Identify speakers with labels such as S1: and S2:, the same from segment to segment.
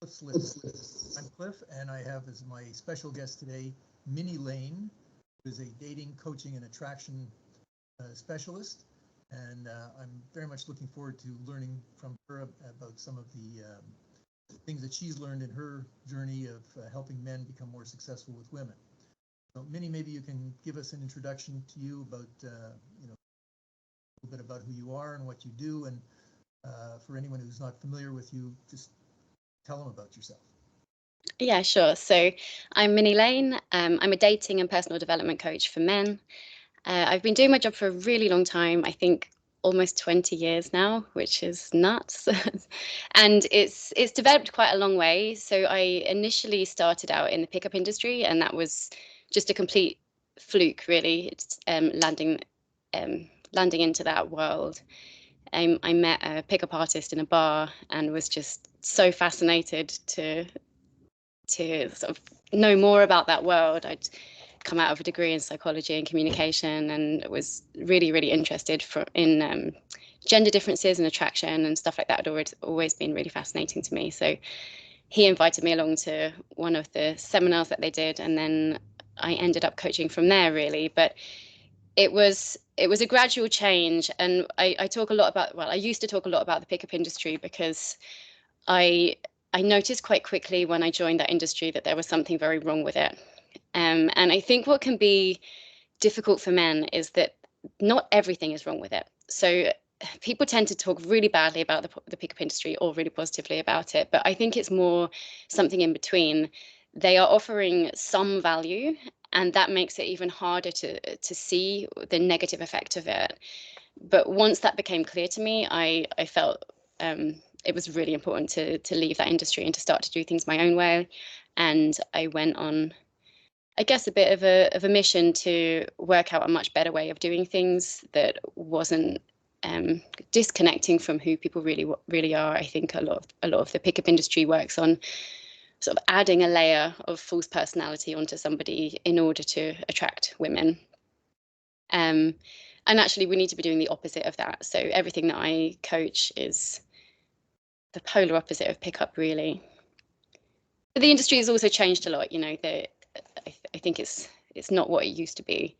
S1: Cliff's List. I'm Cliff, and I have as my special guest today Minnie Lane, who is a dating, coaching, and attraction specialist. And I'm very much looking forward to learning from her about some of the things that she's learned in her journey of helping men become more successful with women. So, Minnie, maybe you can give us an introduction to you about, a little bit about who you are and what you do, and for anyone who's not familiar with you, just tell them about yourself.
S2: Yeah, sure. So I'm Minnie Lane. I'm a dating and personal development coach for men. I've been doing my job for a really long time, I think almost 20 years now, which is nuts. And it's developed quite a long way. So I initially started out in the pickup industry, and that was just a complete fluke, really. It's landing into that world. I met a pickup artist in a bar and was just so fascinated to sort of know more about that world. I'd come out of a degree in psychology and communication, and was really, really interested in gender differences and attraction and stuff like that. Had always been really fascinating to me. So he invited me along to one of the seminars that they did, and then I ended up coaching from there, really. But it was a gradual change, and I talk a lot about, well, I used to talk a lot about the pickup industry because I noticed quite quickly when I joined that industry that there was something very wrong with it. And I think what can be difficult for men is that not everything is wrong with it. So people tend to talk really badly about the pickup industry or really positively about it. But I think it's more something in between. They are offering some value, and that makes it even harder to see the negative effect of it. But once that became clear to me, I felt it was really important to leave that industry and to start to do things my own way. And I went on, I guess, a bit of a mission to work out a much better way of doing things that wasn't disconnecting from who people really are. I think a lot of the pickup industry works on sort of adding a layer of false personality onto somebody in order to attract women. And actually, we need to be doing the opposite of that. So everything that I coach is the polar opposite of pickup, really. But the industry has also changed a lot. I think it's not what it used to be.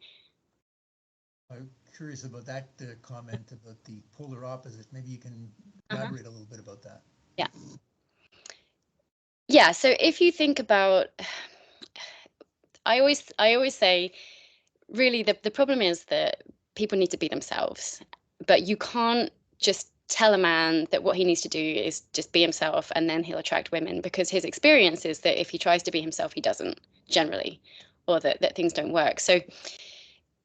S1: I'm curious about that comment about the polar opposite. Maybe you can elaborate a little bit about that.
S2: Yeah. So if you think about, I always say, really, the problem is that people need to be themselves, but you can't just tell a man that what he needs to do is just be himself and then he'll attract women, because his experience is that if he tries to be himself, he doesn't, generally, or that things don't work. So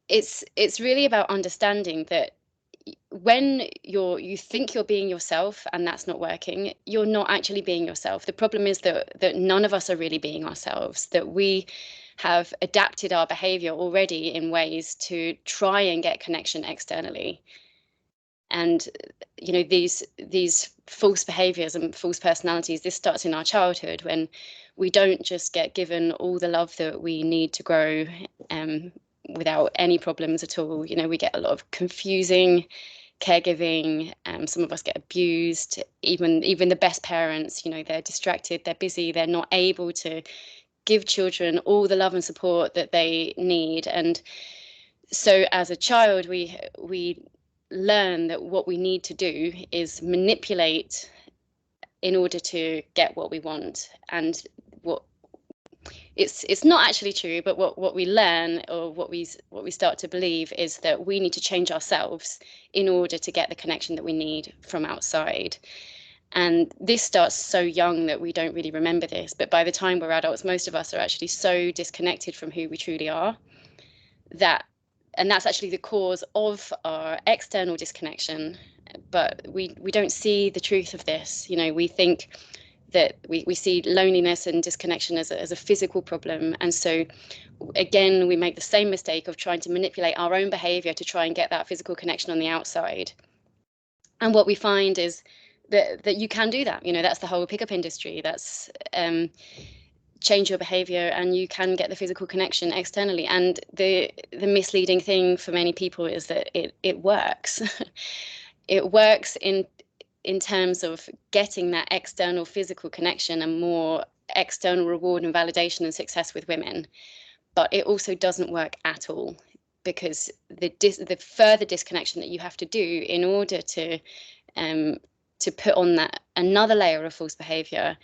S2: it's really about understanding that when you think you're being yourself and that's not working, you're not actually being yourself. The problem is that none of us are really being ourselves, that we have adapted our behavior already in ways to try and get connection externally. And these false behaviors and false personalities, this starts in our childhood, when we don't just get given all the love that we need to grow without any problems at all. We get a lot of confusing caregiving. Some of us get abused. Even the best parents, they're distracted, they're busy, they're not able to give children all the love and support that they need. And so as a child, we learn that what we need to do is manipulate in order to get what we want. And it's not actually true, but what we learn, or what we start to believe, is that we need to change ourselves in order to get the connection that we need from outside. And this starts so young that we don't really remember this, but by the time we're adults, most of us are actually so disconnected from who we truly are, and that's actually the cause of our external disconnection. But we don't see the truth of this. We think that we see loneliness and disconnection as a physical problem. And so again, we make the same mistake of trying to manipulate our own behavior to try and get that physical connection on the outside. And what we find is that you can do that. That's the whole pickup industry. That's change your behavior and you can get the physical connection externally. And the misleading thing for many people is that it works. It works in terms of getting that external physical connection and more external reward and validation and success with women. But it also doesn't work at all, because the further disconnection that you have to do in order to put on that another layer of false behavior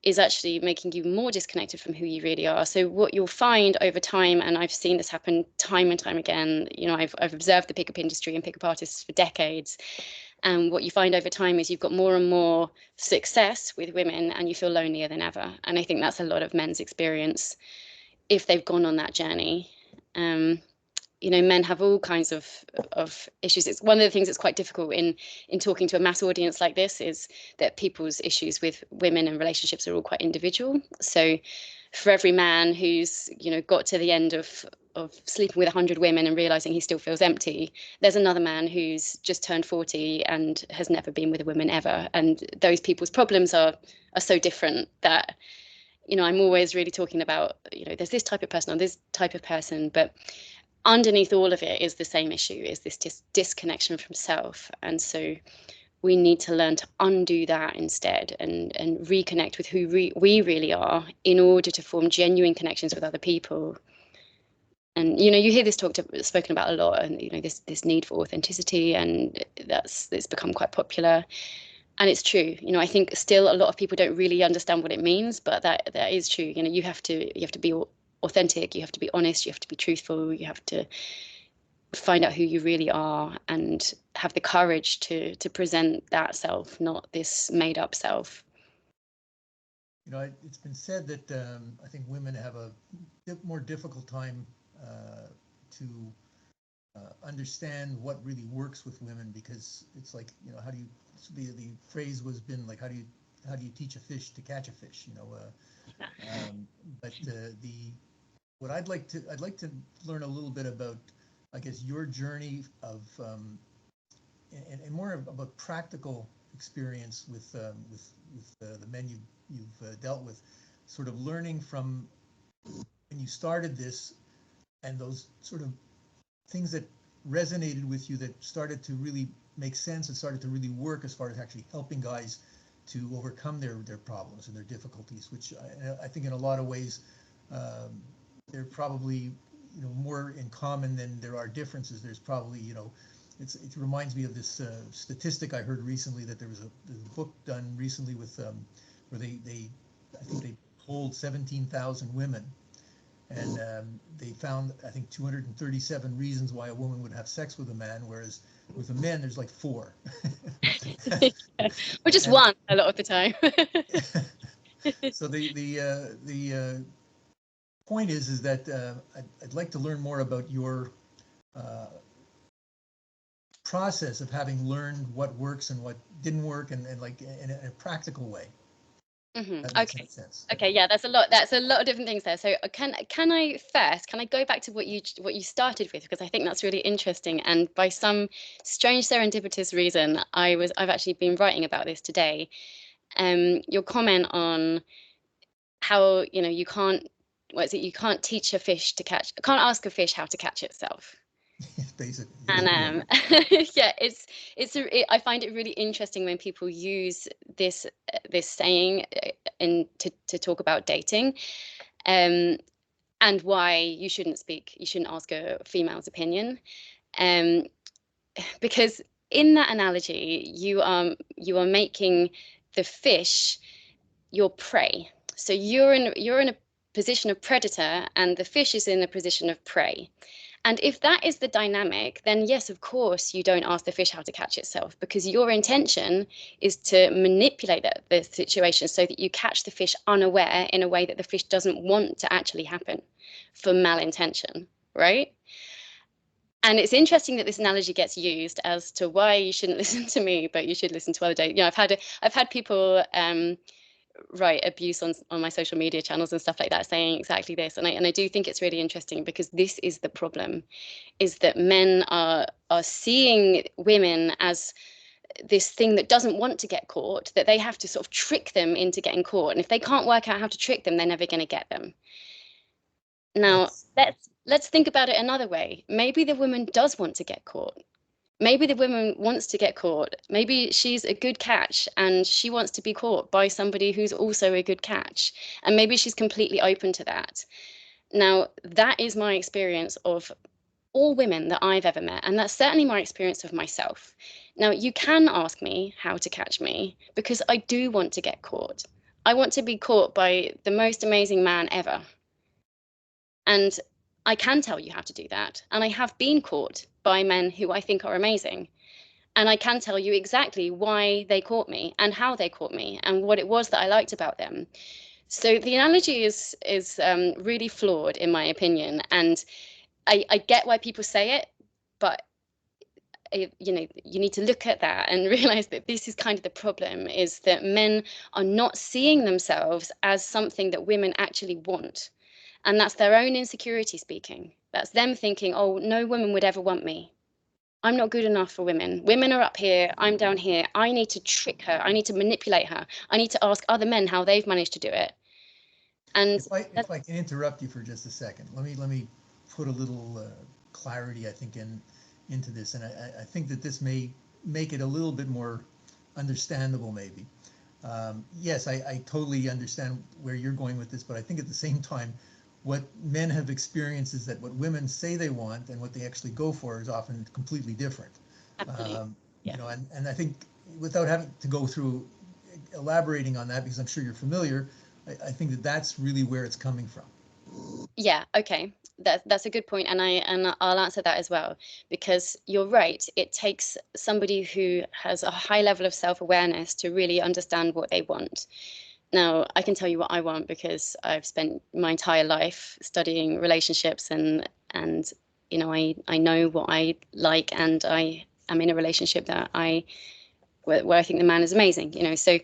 S2: is actually making you more disconnected from who you really are. So what you'll find over time, and I've seen this happen time and time again, you know, I've observed the pickup industry and pickup artists for decades. And what you find over time is you've got more and more success with women and you feel lonelier than ever. And I think that's a lot of men's experience if they've gone on that journey. You know, men have all kinds of issues. It's one of the things that's quite difficult in talking to a mass audience like this, is that people's issues with women and relationships are all quite individual. So for every man who's, you know, got to the end of sleeping with 100 women and realizing he still feels empty, there's another man who's just turned 40 and has never been with a woman ever. And those people's problems are so different that, you know, I'm always really talking about, you know, there's this type of person or this type of person, but underneath all of it is the same issue, is this disconnection from self. And so we need to learn to undo that instead and reconnect with who we really are in order to form genuine connections with other people. And, you know, you hear this spoken about a lot, and, you know, this need for authenticity, and it's become quite popular. And it's true. You know, I think still a lot of people don't really understand what it means, but that is true. You know, you have to be authentic, you have to be honest, you have to be truthful, you have to find out who you really are and have the courage to present that self, not this made up self.
S1: You know, it's been said that I think women have a more difficult time to understand what really works with women, because it's like, you know, how do you, the phrase was been like, how do you teach a fish to catch a fish, you know? But what I'd like to learn a little bit about, I guess, your journey of and more of a practical experience with the men you've dealt with, sort of learning from when you started this and those sort of things that resonated with you, that started to really make sense and started to really work as far as actually helping guys to overcome their problems and their difficulties, which I think in a lot of ways they're probably, you know, more in common than there are differences. There's probably, you know, it reminds me of this statistic I heard recently, that there was a book done recently with where I think they polled 17,000 women, and they found, I think, 237 reasons why a woman would have sex with a man, whereas with a man there's like 4.
S2: Or just one a lot of the time.
S1: So the point is that I'd like to learn more about your process of having learned what works and what didn't work, and like in a practical way. That makes sense.
S2: Okay, yeah, that's a lot of different things there. So can I go back to what you started with, because I think that's really interesting, and by some strange serendipitous reason I've actually been writing about this today. Your comment on how, you know, you can't teach a fish to catch, can't ask a fish how to catch itself.
S1: Basically.
S2: And yeah, I find it really interesting when people use this saying to talk about dating, and why you shouldn't ask a female's opinion, because in that analogy you are making the fish your prey. So you're in a position of predator and the fish is in a position of prey. And if that is the dynamic, then yes, of course, you don't ask the fish how to catch itself, because your intention is to manipulate the situation so that you catch the fish unaware in a way that the fish doesn't want to actually happen, for malintention, right? And it's interesting that this analogy gets used as to why you shouldn't listen to me, but you should listen to other dating. You know, I've had people write abuse on my social media channels and stuff like that, saying exactly this, and I do think it's really interesting, because this is the problem, is that men are seeing women as this thing that doesn't want to get caught, that they have to sort of trick them into getting caught, and if they can't work out how to trick them, they're never going to get them. Now let's think about it another way. Maybe the woman does want to get caught. Maybe the woman wants to get caught. Maybe she's a good catch and she wants to be caught by somebody who's also a good catch. And maybe she's completely open to that. Now, that is my experience of all women that I've ever met. And that's certainly my experience of myself. Now, you can ask me how to catch me because I do want to get caught. I want to be caught by the most amazing man ever. And I can tell you how to do that. And I have been caught by men who I think are amazing. And I can tell you exactly why they caught me and how they caught me and what it was that I liked about them. So the analogy is really flawed, in my opinion. And I get why people say it, but you know, you need to look at that and realize that this is kind of the problem, is that men are not seeing themselves as something that women actually want. And that's their own insecurity speaking. That's them thinking, oh, no woman would ever want me. I'm not good enough for women. Women are up here, I'm down here. I need to trick her. I need to manipulate her. I need to ask other men how they've managed to do it. And
S1: if I can interrupt you for just a second, let me put a little clarity, I think, into this, and I think that this may make it a little bit more understandable, maybe. Yes, I totally understand where you're going with this, but I think at the same time, what men have experienced is that what women say they want and what they actually go for is often completely different.
S2: absolutely.
S1: You know, and I think without having to go through elaborating on that, because I'm sure you're familiar, I think that that's really where it's coming from.
S2: Yeah, okay. That's a good point, and I'll answer that as well, because you're right. It takes somebody who has a high level of self-awareness to really understand what they want. Now, I can tell you what I want because I've spent my entire life studying relationships, and you know, I know what I like, and I am in a relationship that where I think the man is amazing, you know. So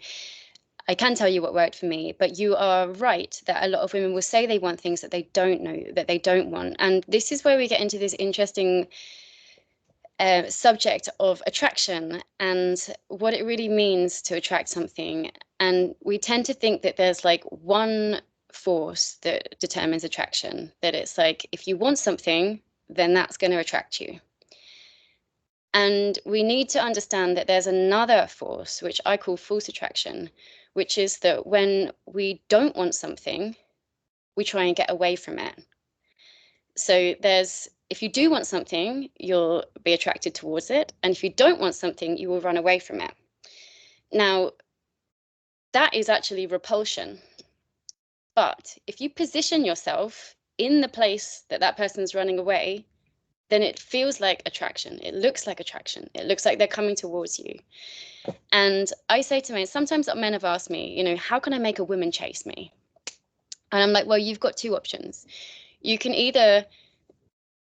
S2: I can tell you what worked for me, but you are right that a lot of women will say they want things that they don't know, that they don't want. And this is where we get into this interesting subject of attraction and what it really means to attract something. And we tend to think that there's like one force that determines attraction, that it's like, if you want something, then that's going to attract you. And we need to understand that there's another force, which I call false attraction, which is that when we don't want something, we try and get away from it. So if you do want something, you'll be attracted towards it. And if you don't want something, you will run away from it. Now, that is actually repulsion. But if you position yourself in the place that that person's running away, then it feels like attraction. It looks like attraction. It looks like they're coming towards you. And I say to men, sometimes men have asked me, you know, how can I make a woman chase me? And I'm like, well, you've got two options. You can either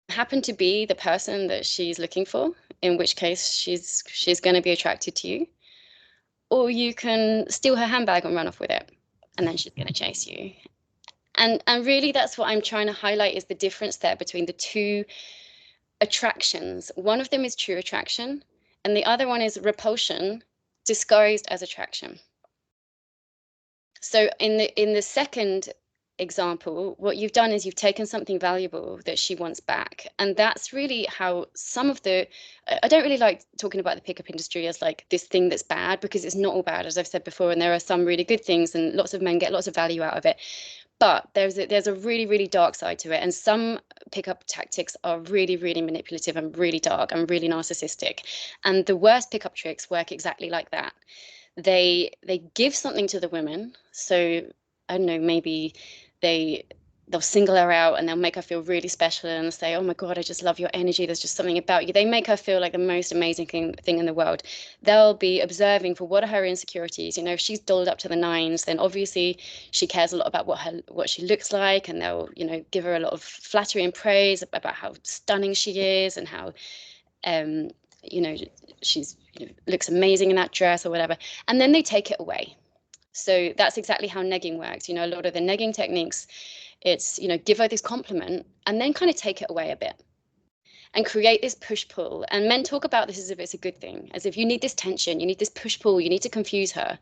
S2: happen to be the person that she's looking for, in which case she's going to be attracted to you, or you can steal her handbag and run off with it, and then she's going to chase you. And really, that's what I'm trying to highlight, is the difference there between the two attractions. One of them is true attraction, and the other one is repulsion disguised as attraction. So in the second example, what you've done is you've taken something valuable that she wants back. And that's really how some of I don't really like talking about the pickup industry as like this thing that's bad, because it's not all bad, as I've said before, and there are some really good things and lots of men get lots of value out of it. But there's a really, really dark side to it. And some pickup tactics are really, really manipulative and really dark and really narcissistic. And the worst pickup tricks work exactly like that. They give something to the women. So I don't know, maybe they'll single her out and they'll make her feel really special and say, oh my God, I just love your energy. There's just something about you. They make her feel like the most amazing thing in the world. They'll be observing for what are her insecurities. You know, if she's dolled up to the nines, then obviously she cares a lot about what she looks like, and they'll, you know, give her a lot of flattery and praise about how stunning she is and how, you know, she's, you know, looks amazing in that dress or whatever. And then they take it away. So that's exactly how negging works. You know, a lot of the negging techniques, it's, you know, give her this compliment and then kind of take it away a bit and create this push-pull. And men talk about this as if it's a good thing, as if you need this tension, you need this push-pull, you need to confuse her.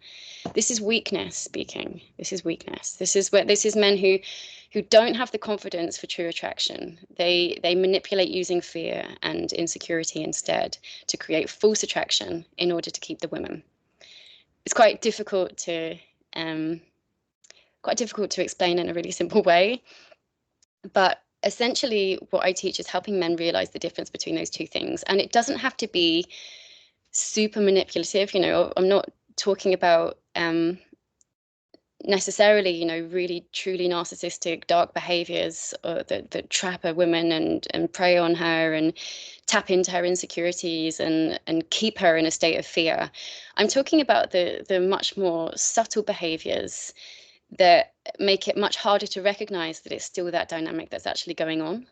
S2: This is weakness speaking. This is weakness. This is men who who don't have the confidence for true attraction. They manipulate using fear and insecurity instead to create false attraction in order to keep the women. It's quite difficult to explain in a really simple way, but essentially what I teach is helping men realize the difference between those two things. And it doesn't have to be super manipulative. You know, I'm not talking about necessarily, you know, really truly narcissistic dark behaviors that trap a woman and prey on her and tap into her insecurities and keep her in a state of fear. I'm talking about the much more subtle behaviors that make it much harder to recognize that it's still that dynamic that's actually going on,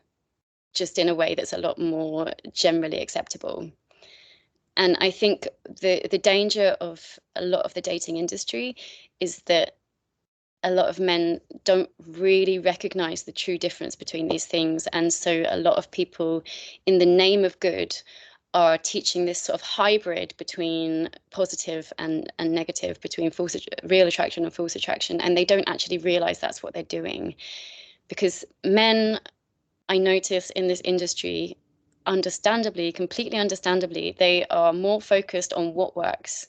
S2: just in a way that's a lot more generally acceptable. And I think the danger of a lot of the dating industry is that a lot of men don't really recognize the true difference between these things. And so a lot of people, in the name of good, are teaching this sort of hybrid between positive and negative, between real attraction and false attraction. And they don't actually realize that's what they're doing. Because men, I notice in this industry, understandably, completely understandably, they are more focused on what works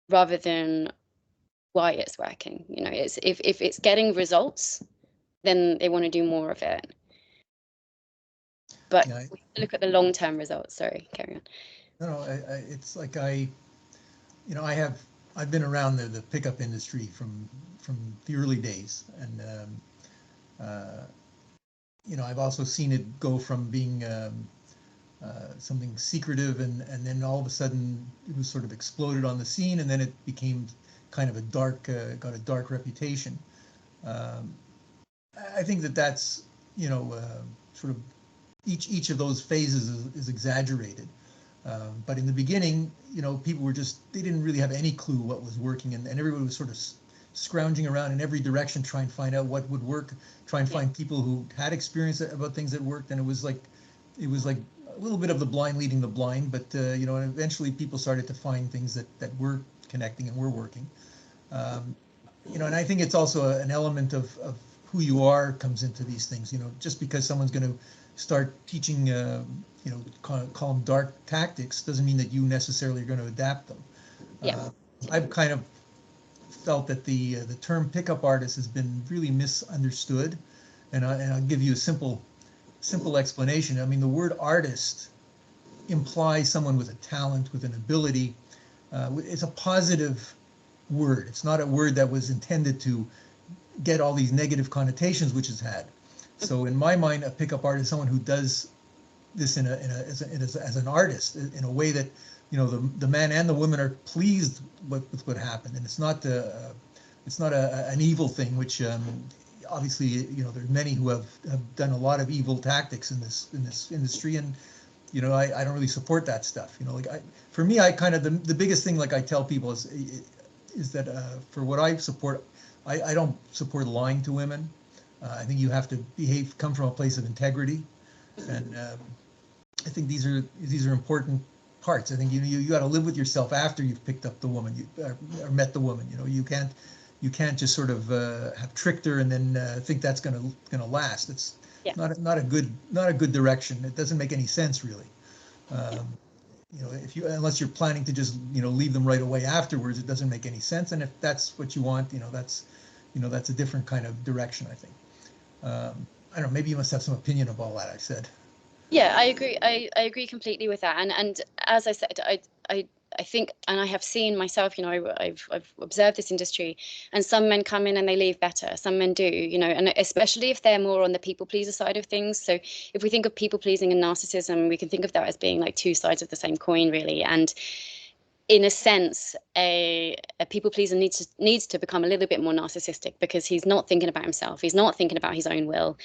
S2: rather than why it's working. You know, it's if it's getting results, then they want to do more of it. But
S1: Yeah,
S2: look at the long-term results. Sorry, carry on.
S1: no, it's like I've been around the pickup industry from the early days, and you know, I've also seen it go from being something secretive, and then all of a sudden it was sort of exploded on the scene, and then it became kind of a dark, got a dark reputation. I think that's, you know, sort of each of those phases is exaggerated. But in the beginning, you know, people were they didn't really have any clue what was working, and everybody was sort of scrounging around in every direction trying to find out what would work, trying to find people who had experience about things that worked, and it was like a little bit of the blind leading the blind, but you know, and eventually people started to find things that were connecting and were working. You know, and I think it's also an element of who you are comes into these things. You know, just because someone's going to start teaching, you know, call them dark tactics, doesn't mean that you necessarily are going to adapt them.
S2: Yeah.
S1: I've kind of felt that the term pickup artist has been really misunderstood, and I'll give you a simple explanation. I mean, the word artist implies someone with a talent, with an ability. It's a positive word. It's not a word that was intended to get all these negative connotations, which it's had. So in my mind, a pickup artist is someone who does this as an artist in a way that, you know, the man and the woman are pleased with what happened, and it's not an evil thing, which obviously, you know, there's many who have done a lot of evil tactics in this industry, and you know, I don't really support that stuff. You know, like for me, I kind of the biggest thing, like I tell people, is that for what I support, I don't support lying to women. I think you have to come from a place of integrity, and I think these are important parts. I think you got to live with yourself after you've picked up the woman, or met the woman. You know, you can't just sort of have tricked her and then think that's gonna last. It's not a good direction. It doesn't make any sense, really. You know, unless you're planning to just, you know, leave them right away afterwards, it doesn't make any sense. And if that's what you want, you know, that's a different kind of direction, I think. I don't know, maybe you must have some opinion of all that I said.
S2: Yeah, I agree. I agree completely with that. And as I said, I think, and I have seen myself, you know, I've observed this industry, and some men come in and they leave better. Some men do, you know, and especially if they're more on the people pleaser side of things. So if we think of people pleasing and narcissism, we can think of that as being like two sides of the same coin, really. And in a sense, a people pleaser needs to become a little bit more narcissistic, because he's not thinking about himself. He's not thinking about his own will.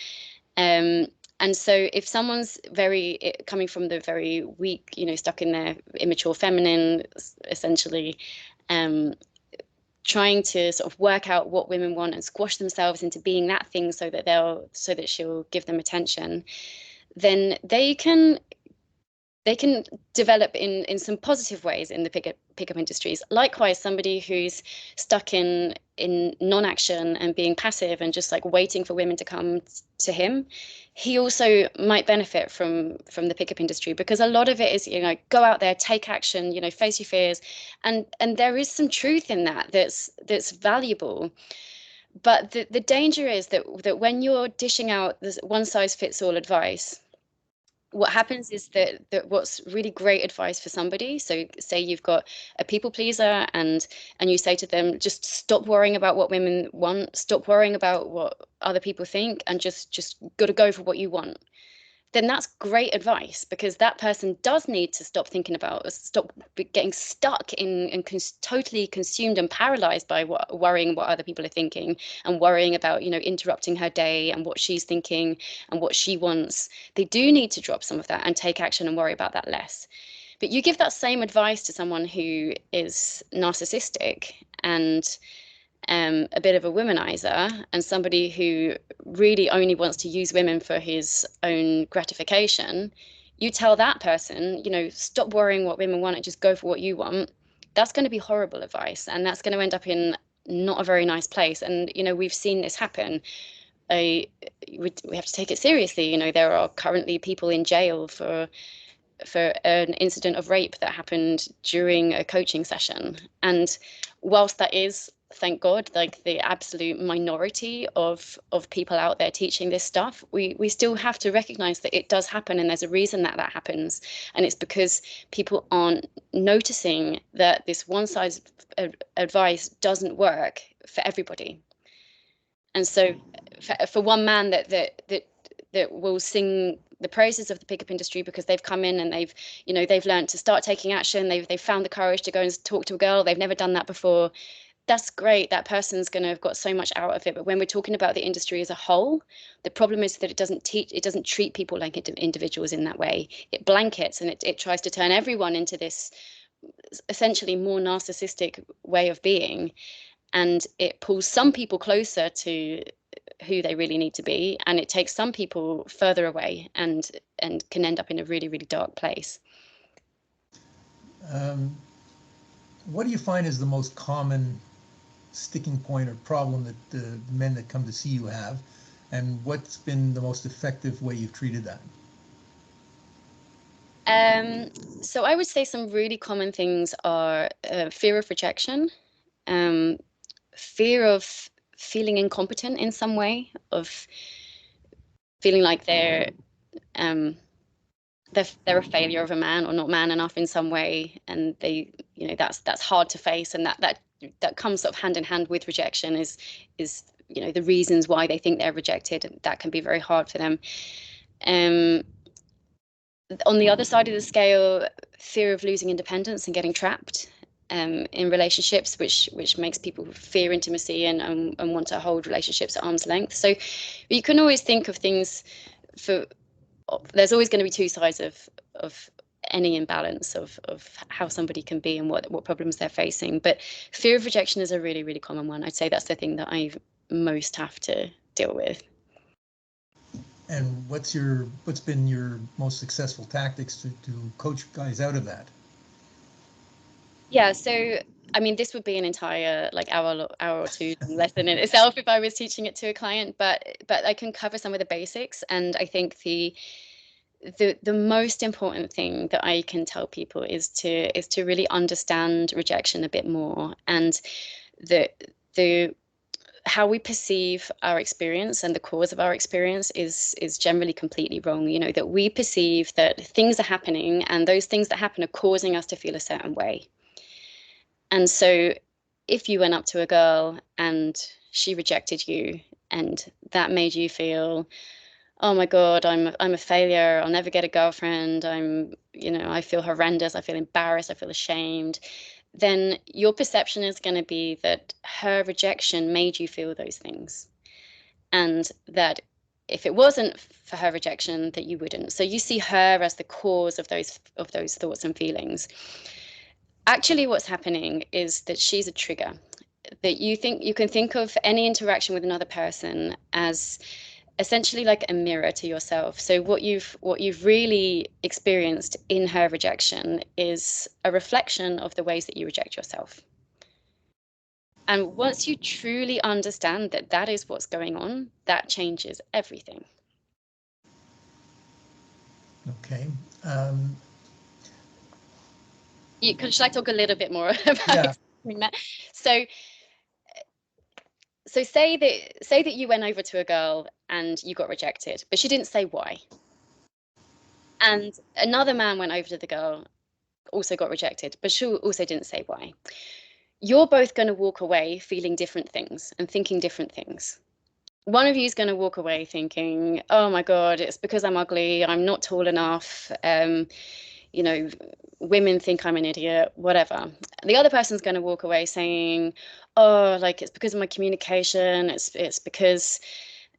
S2: And so if someone's coming from the very weak, you know, stuck in their immature feminine, essentially, trying to sort of work out what women want and squash themselves into being that thing so that she'll give them attention, then they can they can develop in some positive ways in the pickup industries. Likewise, somebody who's stuck in non-action and being passive and just like waiting for women to come to him, he also might benefit from the pickup industry, because a lot of it is, you know, go out there, take action, you know, face your fears, and there is some truth in that that's valuable. But the danger is that when you're dishing out this one size fits all advice, what happens is that what's really great advice for somebody, so say you've got a people pleaser and you say to them, just stop worrying about what women want, stop worrying about what other people think, and just got to go for what you want, then that's great advice, because that person does need to stop getting stuck in totally consumed and paralyzed by worrying what other people are thinking, and worrying about, you know, interrupting her day and what she's thinking and what she wants. They do need to drop some of that and take action and worry about that less. But you give that same advice to someone who is narcissistic and a bit of a womanizer, and somebody who really only wants to use women for his own gratification, you tell that person, you know, stop worrying what women want and just go for what you want. That's going to be horrible advice, and that's going to end up in not a very nice place. And, you know, we've seen this happen. We have to take it seriously. You know, there are currently people in jail for an incident of rape that happened during a coaching session. And whilst that is, thank God, like the absolute minority of people out there teaching this stuff, we still have to recognize that it does happen, and there's a reason that happens. And it's because people aren't noticing that this one size advice doesn't work for everybody. And so for one man that will sing the praises of the pickup industry because they've come in and they've learned to start taking action, they've found the courage to go and talk to a girl, they've never done that before, that's great. That person's going to have got so much out of it. But when we're talking about the industry as a whole, the problem is that it doesn't treat people like individuals in that way. It blankets, and it tries to turn everyone into this essentially more narcissistic way of being, and it pulls some people closer to who they really need to be, and it takes some people further away and can end up in a really, really dark place.
S1: What do you find is the most common sticking point or problem that the men that come to see you have, and what's been the most effective way you've treated that?
S2: So I would say some really common things are fear of rejection, fear of feeling incompetent in some way, of feeling like they're a failure of a man or not man enough in some way, and they, you know, that's hard to face, and that comes sort of hand in hand with rejection, is you know, the reasons why they think they're rejected, and that can be very hard for them. On the other side of the scale, fear of losing independence and getting trapped in relationships, which makes people fear intimacy and want to hold relationships at arm's length. So you can always think of things there's always going to be two sides of any imbalance of how somebody can be and what problems they're facing. But fear of rejection is a really, really common one. I'd say that's the thing that I most have to deal with.
S1: And what's been your most successful tactics to coach guys out of that?
S2: Yeah, so I mean, this would be an entire like hour or two lesson in itself if I was teaching it to a client, but I can cover some of the basics. And I think the most important thing that I can tell people is to really understand rejection a bit more, and the how we perceive our experience and the cause of our experience is generally completely wrong. You know, that we perceive that things are happening, and those things that happen are causing us to feel a certain way. And so if you went up to a girl and she rejected you, and that made you feel, oh my God, I'm a failure, I'll never get a girlfriend, I feel horrendous, I feel embarrassed, I feel ashamed, then your perception is going to be that her rejection made you feel those things, and that if it wasn't for her rejection, that you wouldn't. So you see her as the cause of those thoughts and feelings. Actually, what's happening is that she's a trigger, that you can think of any interaction with another person as essentially like a mirror to yourself. So what you've really experienced in her rejection is a reflection of the ways that you reject yourself. And once you truly understand that that is what's going on, that changes everything.
S1: Okay.
S2: Should I talk a little bit more about
S1: Yeah.
S2: explaining that? So say that you went over to a girl and you got rejected, but she didn't say why. And another man went over to the girl, also got rejected, but she also didn't say why. You're both going to walk away feeling different things and thinking different things. One of you is going to walk away thinking, oh my God, it's because I'm ugly, I'm not tall enough, you know, women think I'm an idiot, whatever. The other person's going to walk away saying, oh, like it's because of my communication, it's because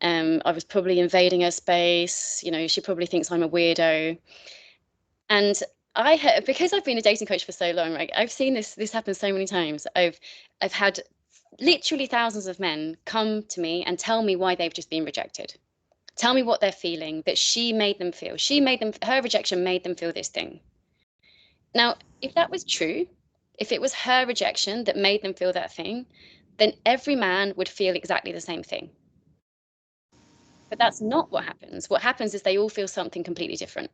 S2: I was probably invading her space, you know, she probably thinks I'm a weirdo. And because I've been a dating coach for so long, right, I've seen this happen so many times. I've had literally thousands of men come to me and tell me why they've just been rejected. Tell me what they're feeling, that she made them feel. Her rejection made them feel this thing. Now, if that was true, if it was her rejection that made them feel that thing, then every man would feel exactly the same thing. But that's not what happens. What happens is they all feel something completely different.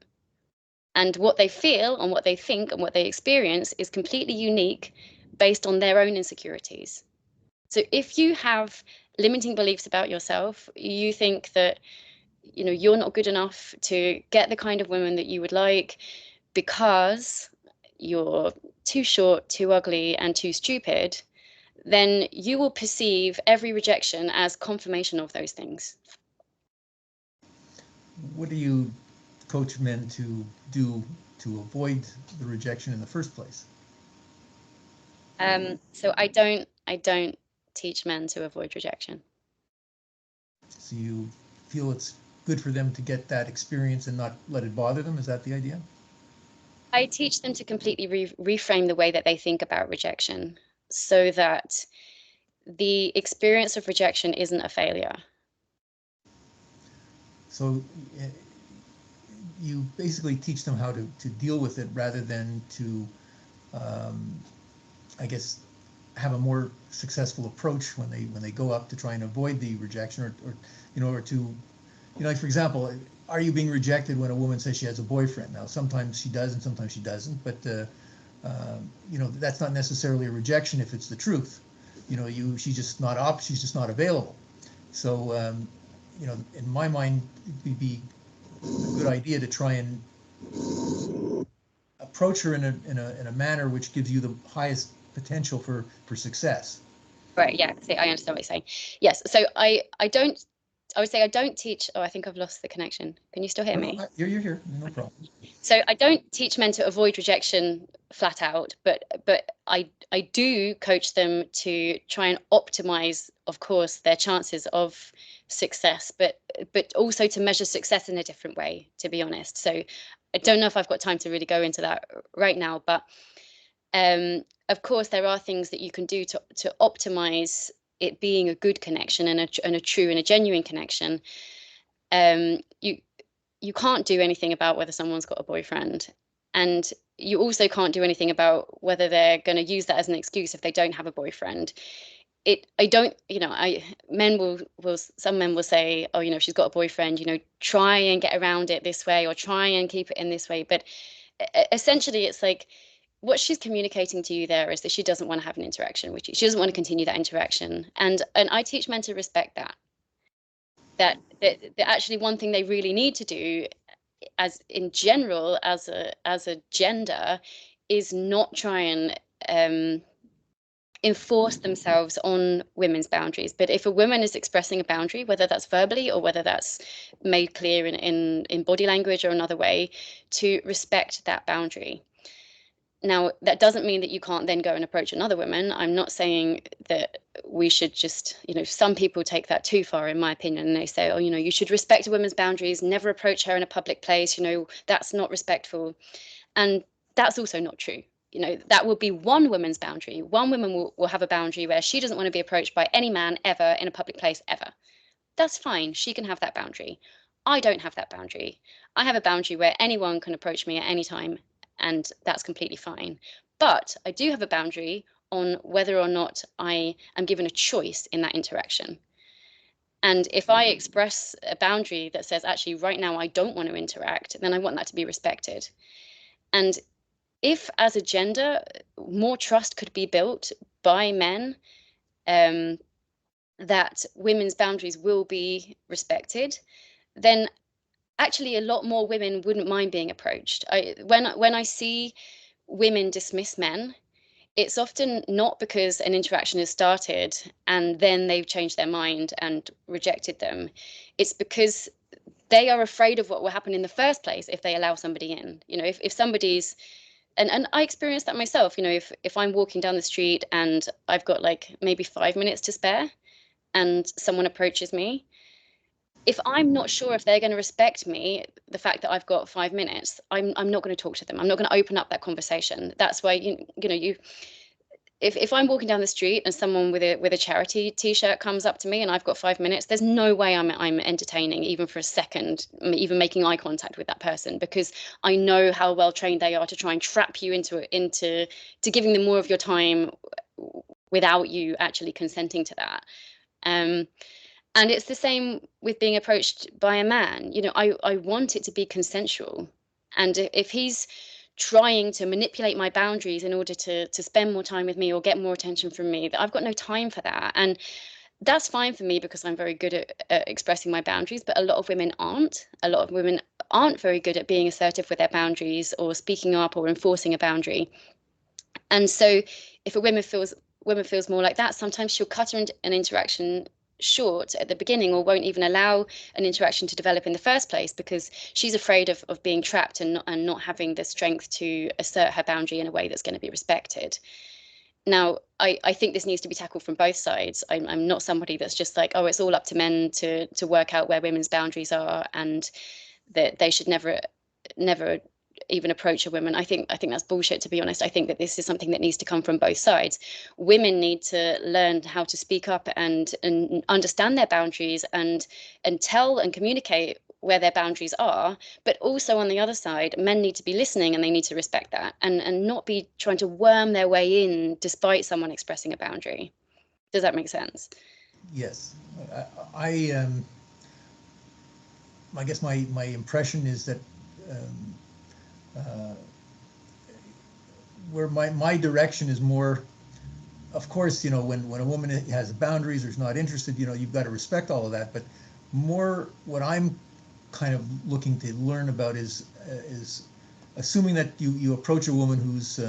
S2: And what they feel and what they think and what they experience is completely unique based on their own insecurities. So if you have limiting beliefs about yourself, you think that, you know, you're not good enough to get the kind of woman that you would like because you're too short, too ugly, and too stupid, then you will perceive every rejection as confirmation of those things.
S1: What do you coach men to do to avoid the rejection in the first place?
S2: So I don't teach men to avoid rejection.
S1: So you feel it's good for them to get that experience and not let it bother them? Is that the idea?
S2: I teach them to completely reframe the way that they think about rejection so that the experience of rejection isn't a failure.
S1: So you basically teach them how to deal with it rather than to, I guess, have a more successful approach when they go up to try and avoid the rejection, or you know, or to, you know, like for example, are you being rejected when a woman says she has a boyfriend? Now, sometimes she does and sometimes she doesn't, but you know, that's not necessarily a rejection if it's the truth. You know, she's just not available. So, you know, in my mind, it'd be a good idea to try and approach her in a manner which gives you the highest potential for success.
S2: Right, yeah, see, I understand what you're saying. Yes, so I would say I don't teach. Oh, I think I've lost the connection. Can you still hear me?
S1: You're here, no problem.
S2: So I don't teach men to avoid rejection flat out, but I do coach them to try and optimize, of course, their chances of success, but also to measure success in a different way, to be honest. So I don't know if I've got time to really go into that right now, but of course there are things that you can do to optimize it being a good connection and a true and a genuine connection. You can't do anything about whether someone's got a boyfriend, and you also can't do anything about whether they're going to use that as an excuse if they don't have a boyfriend. I don't, you know, some men will say, oh, you know, she's got a boyfriend, you know, try and get around it this way or try and keep it in this way. But essentially it's like what she's communicating to you there is that she doesn't want to have an interaction with you. She doesn't want to continue that interaction. And I teach men to respect that actually one thing they really need to do, as in general, as a gender, is not try and enforce themselves on women's boundaries. But if a woman is expressing a boundary, whether that's verbally or whether that's made clear in body language or another way, to respect that boundary. Now, that doesn't mean that you can't then go and approach another woman. I'm not saying that we should just, you know, some people take that too far, in my opinion, and they say, oh, you know, you should respect a woman's boundaries, never approach her in a public place, you know, that's not respectful. And that's also not true. You know, that will be one woman's boundary. One woman will have a boundary where she doesn't want to be approached by any man ever in a public place ever. that's fine. She can have that boundary. I don't have that boundary. I have a boundary where anyone can approach me at any time, and that's completely fine. But I do have a boundary on whether or not I am given a choice in that interaction. And if I express a boundary that says, actually, right now, I don't want to interact, then I want that to be respected. And if, as a gender, more trust could be built by men, that women's boundaries will be respected, then actually a lot more women wouldn't mind being approached. When I see women dismiss men, it's often not because an interaction has started and then they've changed their mind and rejected them. It's because they are afraid of what will happen in the first place if they allow somebody in. You know, if somebody's, and I experienced that myself, you know, if I'm walking down the street and I've got like maybe 5 minutes to spare and someone approaches me, if I'm not sure if they're going to respect me, the fact that I've got 5 minutes, I'm not going to talk to them. I'm not going to open up that conversation. That's why if I'm walking down the street and someone with a charity T-shirt comes up to me and I've got 5 minutes, there's no way I'm entertaining even for a second, even making eye contact with that person, because I know how well trained they are to try and trap you into giving them more of your time without you actually consenting to that. And it's the same with being approached by a man. You know, I want it to be consensual. And if he's trying to manipulate my boundaries in order to spend more time with me or get more attention from me, that I've got no time for that. And that's fine for me because I'm very good at expressing my boundaries, but a lot of women aren't. A lot of women aren't very good at being assertive with their boundaries or speaking up or enforcing a boundary. And so if a woman feels more like that, sometimes she'll cut an interaction short at the beginning or won't even allow an interaction to develop in the first place because she's afraid of being trapped and not having the strength to assert her boundary in a way that's going to be respected. Now, I think this needs to be tackled from both sides. I'm not somebody that's just like, oh, it's all up to men to work out where women's boundaries are and that they should never even approach a woman. I think that's bullshit, to be honest. I think that this is something that needs to come from both sides. Women need to learn how to speak up and understand their boundaries and tell and communicate where their boundaries are. But also on the other side, men need to be listening and they need to respect that and not be trying to worm their way in despite someone expressing a boundary. Does that make sense?
S1: Yes. I guess my impression is that where my direction is more, of course, you know, when a woman has boundaries or is not interested, you know, you've got to respect all of that. But more what I'm kind of looking to learn about is assuming that you approach a woman who's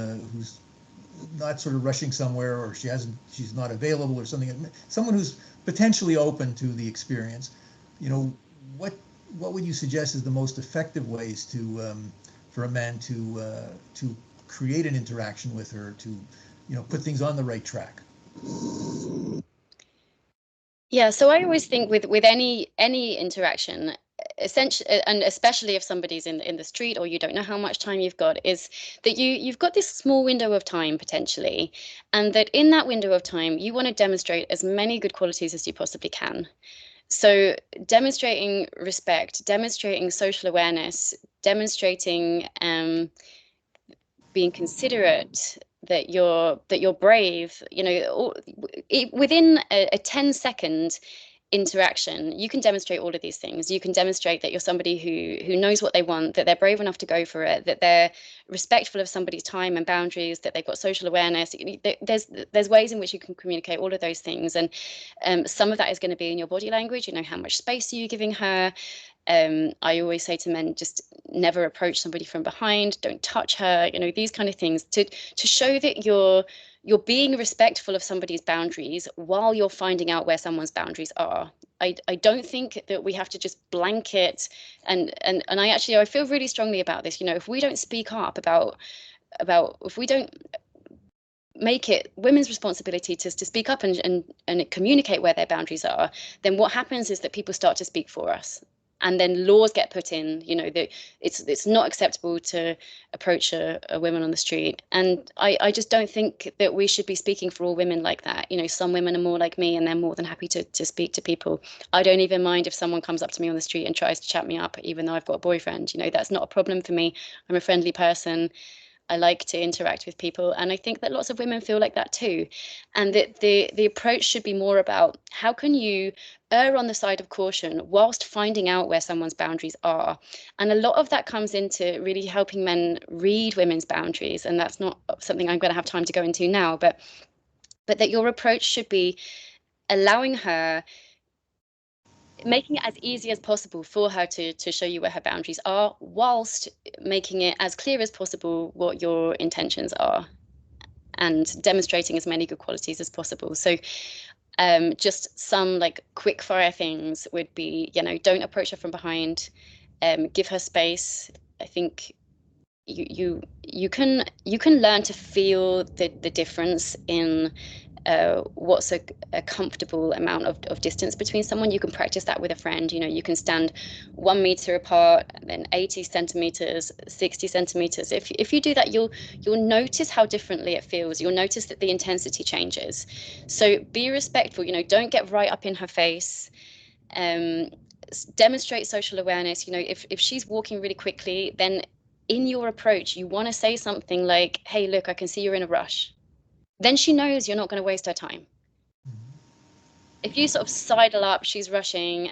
S1: not sort of rushing somewhere, or she's not available or something, someone who's potentially open to the experience. You know, what would you suggest is the most effective ways to for a man to create an interaction with her, to, you know, put things on the right track?
S2: Yeah, so I always think with any interaction, essentially, and especially if somebody's in the street or you don't know how much time you've got, is that you've got this small window of time potentially, and that in that window of time you want to demonstrate as many good qualities as you possibly can. So demonstrating respect, demonstrating social awareness, demonstrating being considerate, that you're brave, you know, within a 10-second interaction, you can demonstrate all of these things. You can demonstrate that you're somebody who knows what they want, that they're brave enough to go for it, that they're respectful of somebody's time and boundaries, that they've got social awareness. There's ways in which you can communicate all of those things, and some of that is going to be in your body language. You know, how much space are you giving her? I always say to men, just never approach somebody from behind, don't touch her, you know, these kind of things to show that you're being respectful of somebody's boundaries while you're finding out where someone's boundaries are. I don't think that we have to just blanket and I feel really strongly about this. You know, if we don't speak up about if we don't make it women's responsibility to speak up and communicate where their boundaries are, then what happens is that people start to speak for us. and then laws get put in, you know, that it's not acceptable to approach a woman on the street. And I just don't think that we should be speaking for all women like that. You know, some women are more like me and they're more than happy to speak to people. I don't even mind if someone comes up to me on the street and tries to chat me up, even though I've got a boyfriend. You know, that's not a problem for me. I'm a friendly person. I like to interact with people, and I think that lots of women feel like that too. And that the approach should be more about how can you err on the side of caution whilst finding out where someone's boundaries are. And a lot of that comes into really helping men read women's boundaries, and that's not something I'm going to have time to go into now, but that your approach should be allowing her, making it as easy as possible for her to show you where her boundaries are, whilst making it as clear as possible what your intentions are, and demonstrating as many good qualities as possible. So just some like quick fire things would be, you know, don't approach her from behind, give her space. I think you can learn to feel the difference in what's a comfortable amount of distance between someone. You can practice that with a friend. You know, you can stand 1 meter apart, and then 80 centimeters, 60 centimeters. If you do that, you'll notice how differently it feels. You'll notice that the intensity changes. So be respectful. You know, don't get right up in her face. Demonstrate social awareness. You know, if she's walking really quickly, then in your approach, you want to say something like, "Hey, look, I can see you're in a rush." Then she knows you're not going to waste her time. If you sort of sidle up, she's rushing,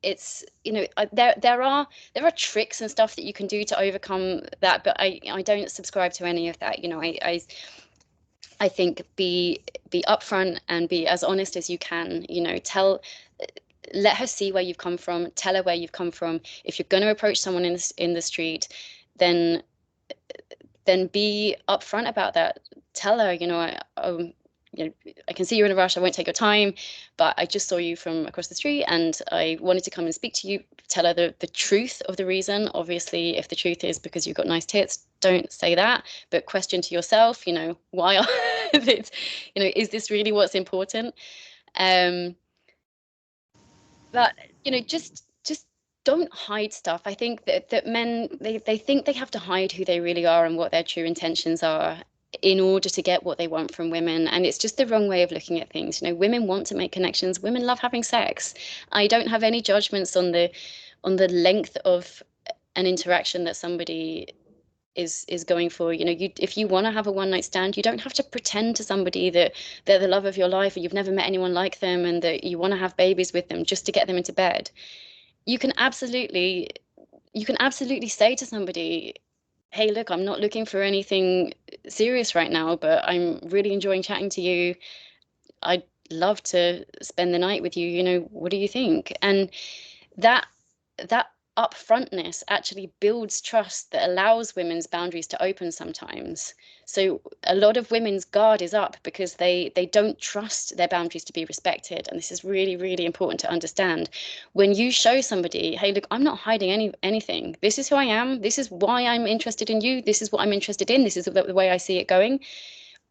S2: it's, you know, there are tricks and stuff that you can do to overcome that, but I don't subscribe to any of that. You know, I think be upfront and be as honest as you can. You know, let her see where you've come from. Tell her where you've come from. If you're going to approach someone in the street, then be upfront about that. Tell her, you know, I can see you're in a rush. I won't take your time, but I just saw you from across the street and I wanted to come and speak to you. Tell her the truth of the reason. Obviously, if the truth is because you've got nice tits, don't say that, but question to yourself, you know, why are it, you know, is this really what's important? But, you know, just don't hide stuff. I think that men, they think they have to hide who they really are and what their true intentions are in order to get what they want from women. And it's just the wrong way of looking at things. You know, women want to make connections. Women love having sex. I don't have any judgments on the length of an interaction that somebody is going for. You know, if you want to have a one-night stand, you don't have to pretend to somebody that they're the love of your life or you've never met anyone like them and that you want to have babies with them just to get them into bed. You can absolutely say to somebody, "Hey, look, I'm not looking for anything serious right now, but I'm really enjoying chatting to you. I'd love to spend the night with you. You know, what do you think?" And that upfrontness actually builds trust that allows women's boundaries to open sometimes. So a lot of women's guard is up because they don't trust their boundaries to be respected. And this is really, really important to understand. When you show somebody, "Hey, look, I'm not hiding anything. This is who I am. This is why I'm interested in you. This is what I'm interested in. This is the way I see it going."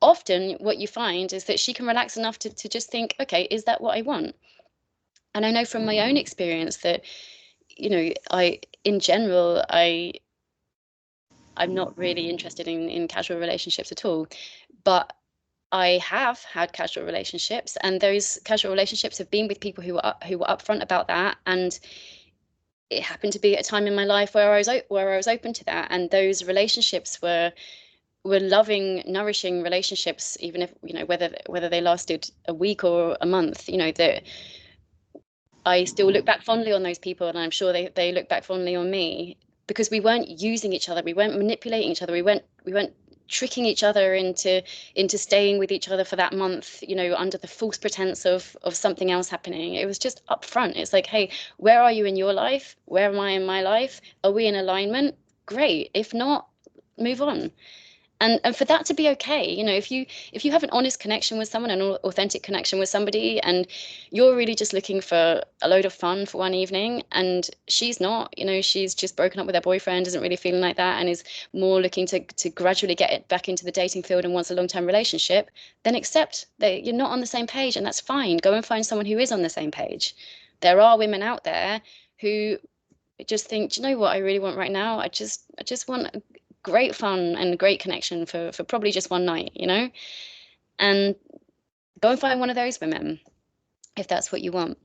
S2: Often what you find is that she can relax enough to just think, okay, is that what I want? And I know from my own experience that, you know, in general, I'm not really interested in casual relationships at all, but I have had casual relationships, and those casual relationships have been with people who were upfront about that, and it happened to be at a time in my life where I was open to that, and those relationships were loving, nourishing relationships, even if, you know, whether they lasted a week or a month. You know, that I still look back fondly on those people, and I'm sure they look back fondly on me, because we weren't using each other, we weren't manipulating each other, we weren't tricking each other into staying with each other for that month, you know, under the false pretense of something else happening. It was just upfront. It's like, hey, where are you in your life? Where am I in my life? Are we in alignment? Great. If not, move on. And for that to be okay, you know, if you have an honest connection with someone, an authentic connection with somebody, and you're really just looking for a load of fun for one evening, and she's not, you know, she's just broken up with her boyfriend, isn't really feeling like that, and is more looking to gradually get it back into the dating field and wants a long-term relationship, then accept that you're not on the same page, and that's fine. Go and find someone who is on the same page. There are women out there who just think, do you know what I really want right now? I just want great fun and great connection for probably just one night, you know? And go and find one of those women if that's what you want.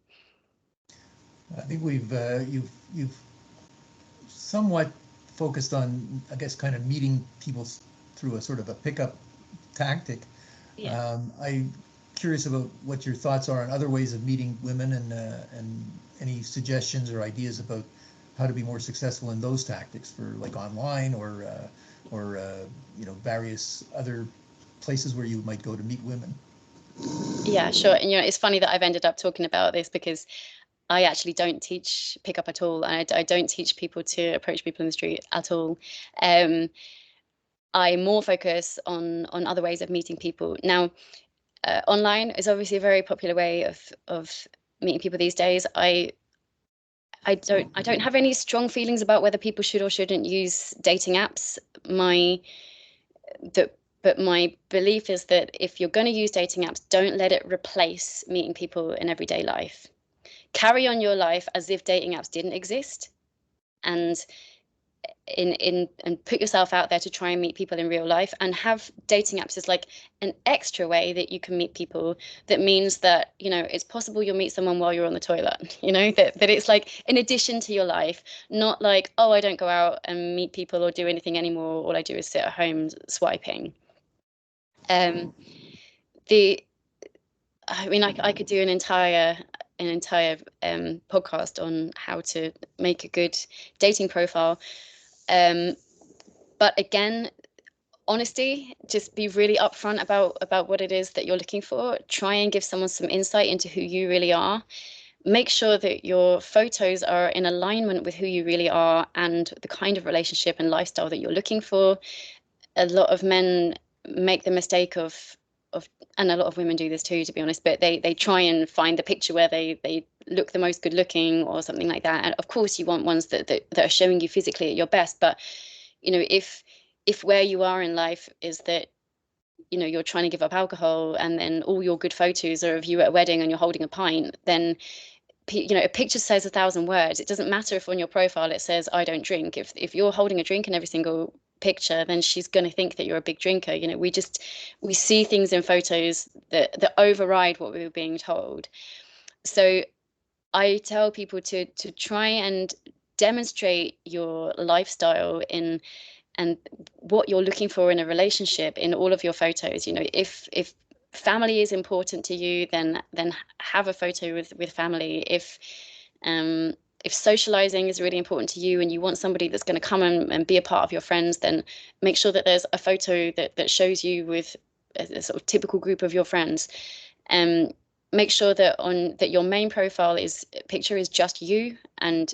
S1: I think you've somewhat focused on, I guess, kind of meeting people through a sort of a pickup tactic.
S2: Yeah.
S1: I'm curious about what your thoughts are on other ways of meeting women, and any suggestions or ideas about how to be more successful in those tactics, for like online or various other places where you might go to meet women.
S2: Yeah, sure. And it's funny that I've ended up talking about this because I actually don't teach pickup at all. I don't teach people to approach people in the street at all. I more focus on other ways of meeting people. Now, online is obviously a very popular way of meeting people these days. I don't have any strong feelings about whether people should or shouldn't use dating apps. But my belief is that if you're going to use dating apps, don't let it replace meeting people in everyday life. Carry on your life as if dating apps didn't exist, and and put yourself out there to try and meet people in real life, and have dating apps as like an extra way that you can meet people. That means that, it's possible you'll meet someone while you're on the toilet, that it's like in addition to your life, not like, oh, I don't go out and meet people or do anything anymore, all I do is sit at home swiping. The I mean, I could do an entire podcast on how to make a good dating profile. But again, honesty, just be really upfront about what it is that you're looking for. Try and give someone some insight into who you really are. Make sure that your photos are in alignment with who you really are and the kind of relationship and lifestyle that you're looking for. A lot of men make the mistake of and a lot of women do this too, to be honest, but they try and find the picture where they look the most good looking or something like that. And of course you want ones that are showing you physically at your best, but if where you are in life is that you're trying to give up alcohol, and then all your good photos are of you at a wedding and you're holding a pint, then a picture says 1,000 words. It doesn't matter if on your profile it says I don't drink. If you're holding a drink in every single picture, then she's going to think that you're a big drinker. We see things in photos that override what we were being told. So I tell people to try and demonstrate your lifestyle and what you're looking for in a relationship in all of your photos. If family is important to you, then have a photo with family. If socializing is really important to you and you want somebody that's going to come and be a part of your friends, then make sure that there's a photo that shows you with a sort of typical group of your friends. Make sure that your main profile picture is just you, and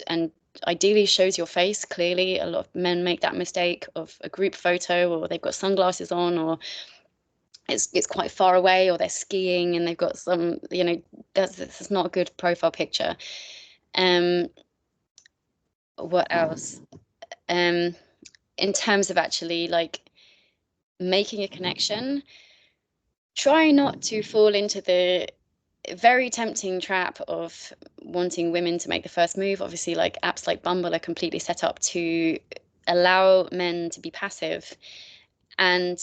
S2: ideally shows your face clearly. A lot of men make that mistake of a group photo, or they've got sunglasses on, or it's quite far away, or they're skiing and they've got some, that's not a good profile picture. What else? In terms of actually like making a connection, try not to fall into the very tempting trap of wanting women to make the first move. Obviously, like apps like Bumble are completely set up to allow men to be passive. And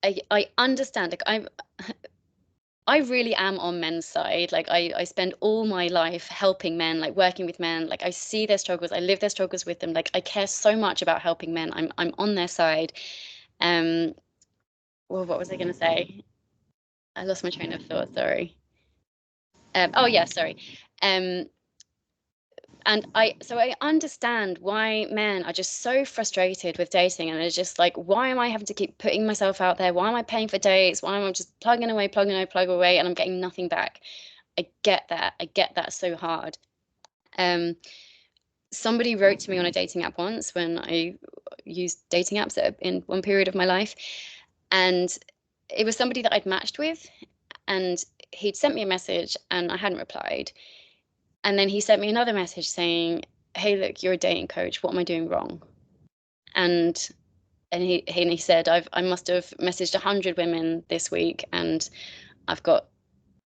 S2: I understand, like I really am on men's side. Like I spend all my life helping men, like working with men. Like I see their struggles, I live their struggles with them. Like I care so much about helping men. I'm on their side. Well, what was I going to say? I lost my train of thought. Sorry. Oh yeah, sorry. And I understand why men are just so frustrated with dating, and it's just like, why am I having to keep putting myself out there? Why am I paying for dates? Why am I just plugging away, plug away, and I'm getting nothing back? I get that so hard. Somebody wrote to me on a dating app once when I used dating apps in one period of my life, and it was somebody that I'd matched with, and he'd sent me a message and I hadn't replied. And then he sent me another message saying, hey, look, you're a dating coach. What am I doing wrong? And he said, I must have messaged 100 women this week and I've got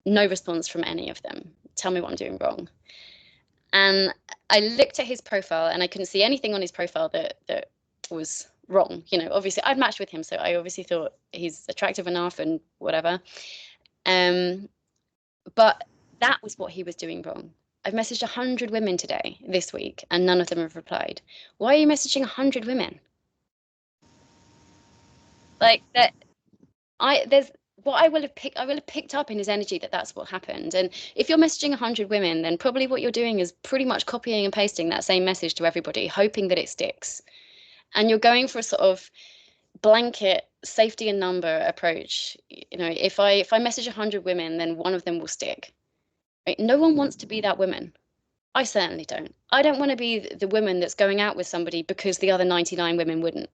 S2: no response from any of them. Tell me what I'm doing wrong. And I looked at his profile and I couldn't see anything on his profile that was wrong. You know, obviously I'd matched with him, so I obviously thought he's attractive enough and whatever. But that was what he was doing wrong. I've messaged 100 women this week, and none of them have replied. Why are you messaging 100 women? Like that, there's what I will have picked up in his energy that that's what happened. And if you're messaging 100 women, then probably what you're doing is pretty much copying and pasting that same message to everybody, hoping that it sticks. And you're going for a sort of blanket safety in number approach. You know, if I message 100 women, then one of them will stick. Right? No one wants to be that woman. I certainly don't. I don't want to be the woman that's going out with somebody because the other 99 women wouldn't.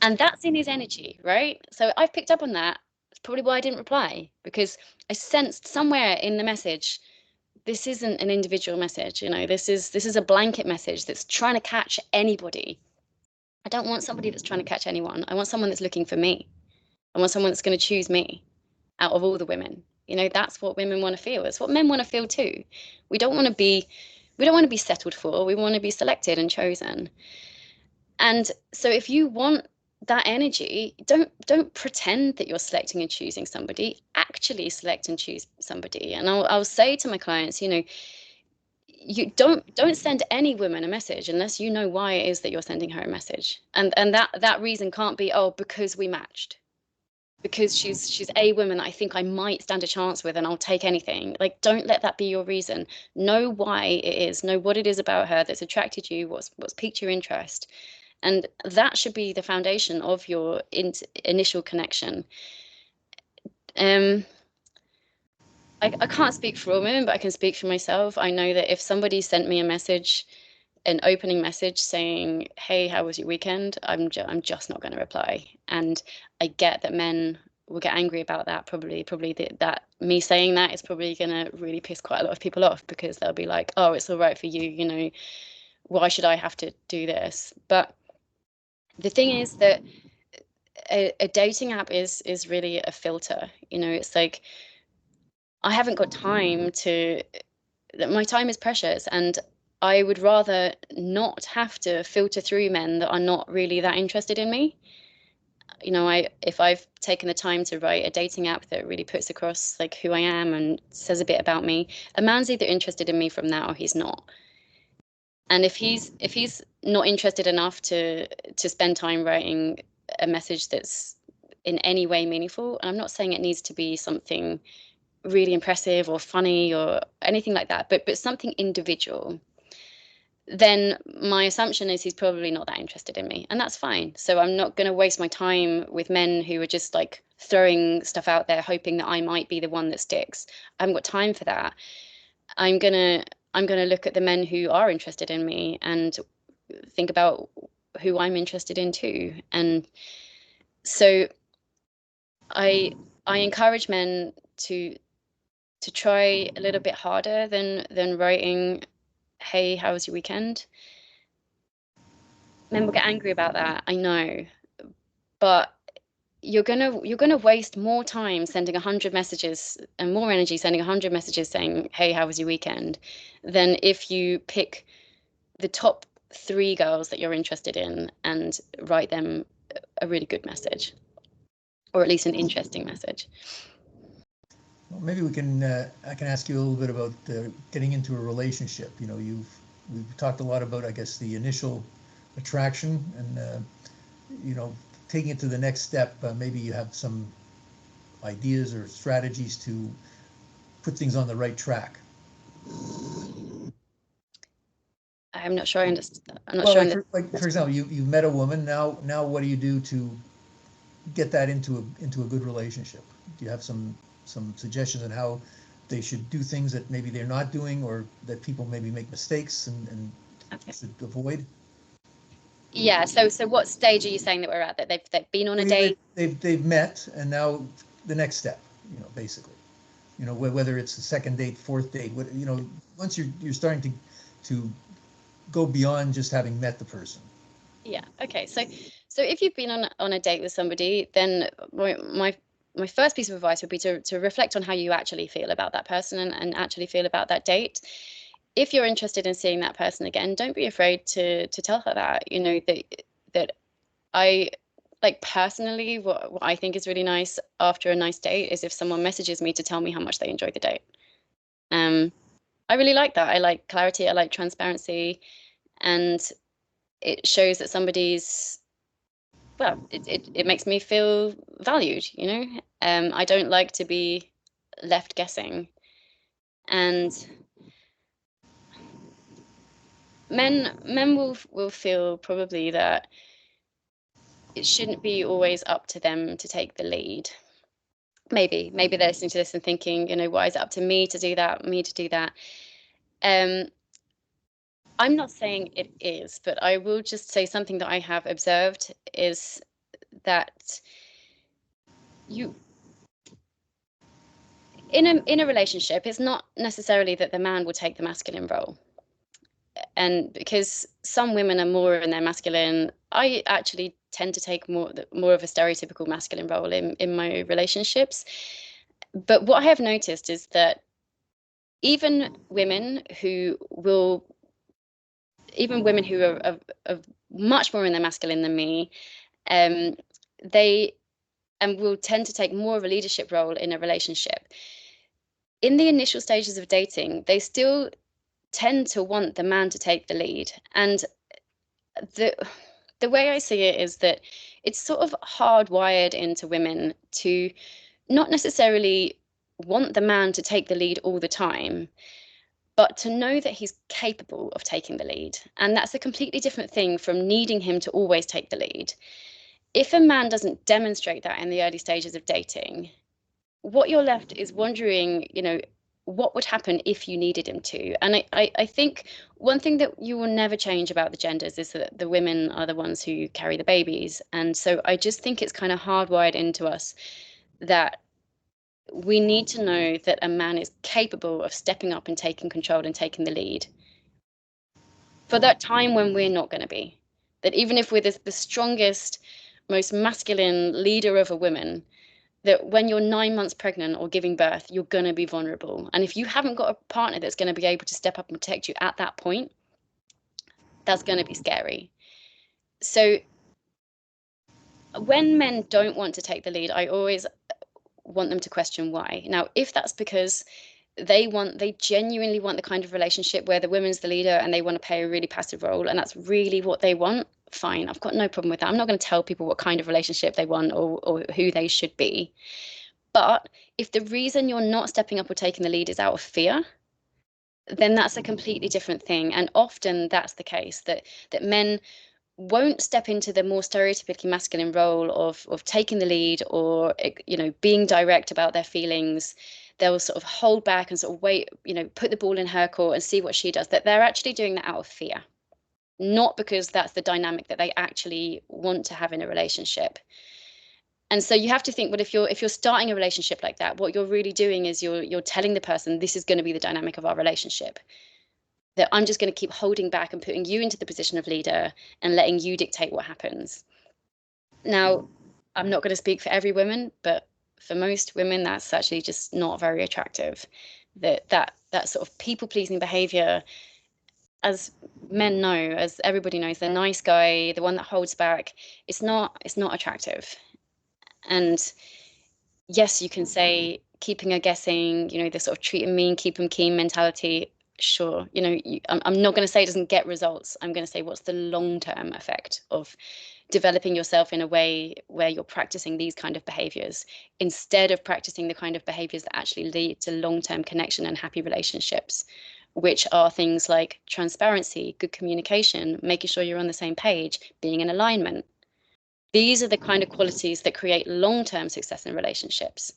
S2: And that's in his energy, right? So I've picked up on that. It's probably why I didn't reply, because I sensed somewhere in the message, this isn't an individual message. You know, this is a blanket message that's trying to catch anybody. I don't want somebody that's trying to catch anyone. I want someone that's looking for me. I want someone that's going to choose me out of all the women. You know, that's what women want to feel. It's what men want to feel too. We don't want to be settled for. We want to be selected and chosen. And so if you want that energy, don't pretend that you're selecting and choosing somebody. Actually select and choose somebody. And I'll say to my clients, you know, you don't send any woman a message unless you know why it is that you're sending her a message. And that reason can't be, oh, because we matched, because she's a woman that I think I might stand a chance with and I'll take anything. Like, don't let that be your reason. Know why it is. Know what it is about her that's attracted you, what's piqued your interest. And that should be the foundation of your initial connection. I can't speak for all women, but I can speak for myself. I know that if somebody sent me a message, an opening message saying, hey, how was your weekend? I'm just not going to reply. And I get that men will get angry about that. Probably that me saying that is probably going to really piss quite a lot of people off, because they'll be like, oh, it's all right for you. You know, why should I have to do this? But the thing is that a dating app is really a filter. You know, it's like, I haven't got time my time is precious, and I would rather not have to filter through men that are not really that interested in me. You know, if I've taken the time to write a dating app that really puts across like who I am and says a bit about me, a man's either interested in me from that or he's not. And if he's not interested enough to spend time writing a message that's in any way meaningful, and I'm not saying it needs to be something really impressive or funny or anything like that, but something individual, then my assumption is he's probably not that interested in me, and that's fine. So I'm not going to waste my time with men who are just like throwing stuff out there hoping that I might be the one that sticks. I haven't got time for that. I'm gonna look at the men who are interested in me and think about who I'm interested in too. And so I encourage men to try a little bit harder than writing, hey, how was your weekend? Men will get angry about that, I know, but you're gonna waste more time sending 100 messages and more energy sending 100 messages saying, hey, how was your weekend, than if you pick the top 3 girls that you're interested in and write them a really good message, or at least an interesting message.
S1: Well, maybe we can. I can ask you a little bit about getting into a relationship. You know, we've talked a lot about, I guess, the initial attraction, and you know, taking it to the next step. Maybe you have some ideas or strategies to put things on the right track.
S2: I'm not sure I understand. I'm not
S1: well,
S2: sure.
S1: Like for example, you've met a woman. Now what do you do to get that into a good relationship? Do you have some suggestions on how they should do things that maybe they're not doing, or that people maybe make mistakes and should avoid?
S2: Yeah. So what stage are you saying that we're at? That they've been on a date?
S1: They've met, and now the next step. You know, basically. You know, whether it's a second date, fourth date. You know, once you're starting to go beyond just having met the person.
S2: Yeah. Okay. So if you've been on a date with somebody, then my first piece of advice would be to reflect on how you actually feel about that person and actually feel about that date. if you're interested in seeing that person again, don't be afraid to tell her that, you know, that I like personally, what I think is really nice after a nice date is if someone messages me to tell me how much they enjoyed the date. I really like that. I like clarity, I like transparency, and it shows that somebody's, well, it makes me feel valued, you know. I don't like to be left guessing. And men will feel probably that it shouldn't be always up to them to take the lead. Maybe they're listening to this and thinking, you know, why is it up to me to do that, me to do that? I'm not saying it is, but I will just say something that I have observed is that you, in a relationship, it's not necessarily that the man will take the masculine role. And because some women are more in their masculine, I actually tend to take more of a stereotypical masculine role in my relationships. But what I have noticed is that even women who are much more in their masculine than me, they will tend to take more of a leadership role in a relationship. In the initial stages of dating, they still tend to want the man to take the lead. And the way I see it is that it's sort of hardwired into women to not necessarily want the man to take the lead all the time, but to know that he's capable of taking the lead. And that's a completely different thing from needing him to always take the lead. If a man doesn't demonstrate that in the early stages of dating, what you're left is wondering, you know, what would happen if you needed him to. And I think one thing that you will never change about the genders is that the women are the ones who carry the babies. And so I just think it's kind of hardwired into us that we need to know that a man is capable of stepping up and taking control and taking the lead for that time when we're not going to be. That even if we're the strongest, most masculine leader of a woman, that when you're 9 months pregnant or giving birth, you're going to be vulnerable. And if you haven't got a partner that's going to be able to step up and protect you at that point, that's going to be scary. So when men don't want to take the lead, I always want them to question why. Now, if that's because they genuinely want the kind of relationship where the woman's the leader and they want to play a really passive role, and that's really what they want, fine, I've got no problem with that. I'm not going to tell people what kind of relationship they want or who they should be. But if the reason you're not stepping up or taking the lead is out of fear, then that's a completely different thing. And often that's the case, that men won't step into the more stereotypically masculine role of taking the lead or, you know, being direct about their feelings. They'll sort of hold back and sort of wait, you know, put the ball in her court and see what she does. That they're actually doing that out of fear, not because that's the dynamic that they actually want to have in a relationship. And so you have to think, but if you're starting a relationship like that, what you're really doing is you're telling the person, this is going to be the dynamic of our relationship. That I'm just going to keep holding back and putting you into the position of leader and letting you dictate what happens. Now, I'm not going to speak for every woman, but for most women, that's actually just not very attractive. That sort of people-pleasing behavior, as men know, as everybody knows, the nice guy, the one that holds back, it's not attractive. And yes, you can say keeping her guessing, you know, the sort of treat them mean, keep them keen mentality. Sure, you know, I'm not going to say it doesn't get results. I'm going to say what's the long-term effect of developing yourself in a way where you're practicing these kind of behaviors instead of practicing the kind of behaviors that actually lead to long-term connection and happy relationships, which are things like transparency, good communication, making sure you're on the same page, being in alignment. These are the kind of qualities that create long-term success in relationships.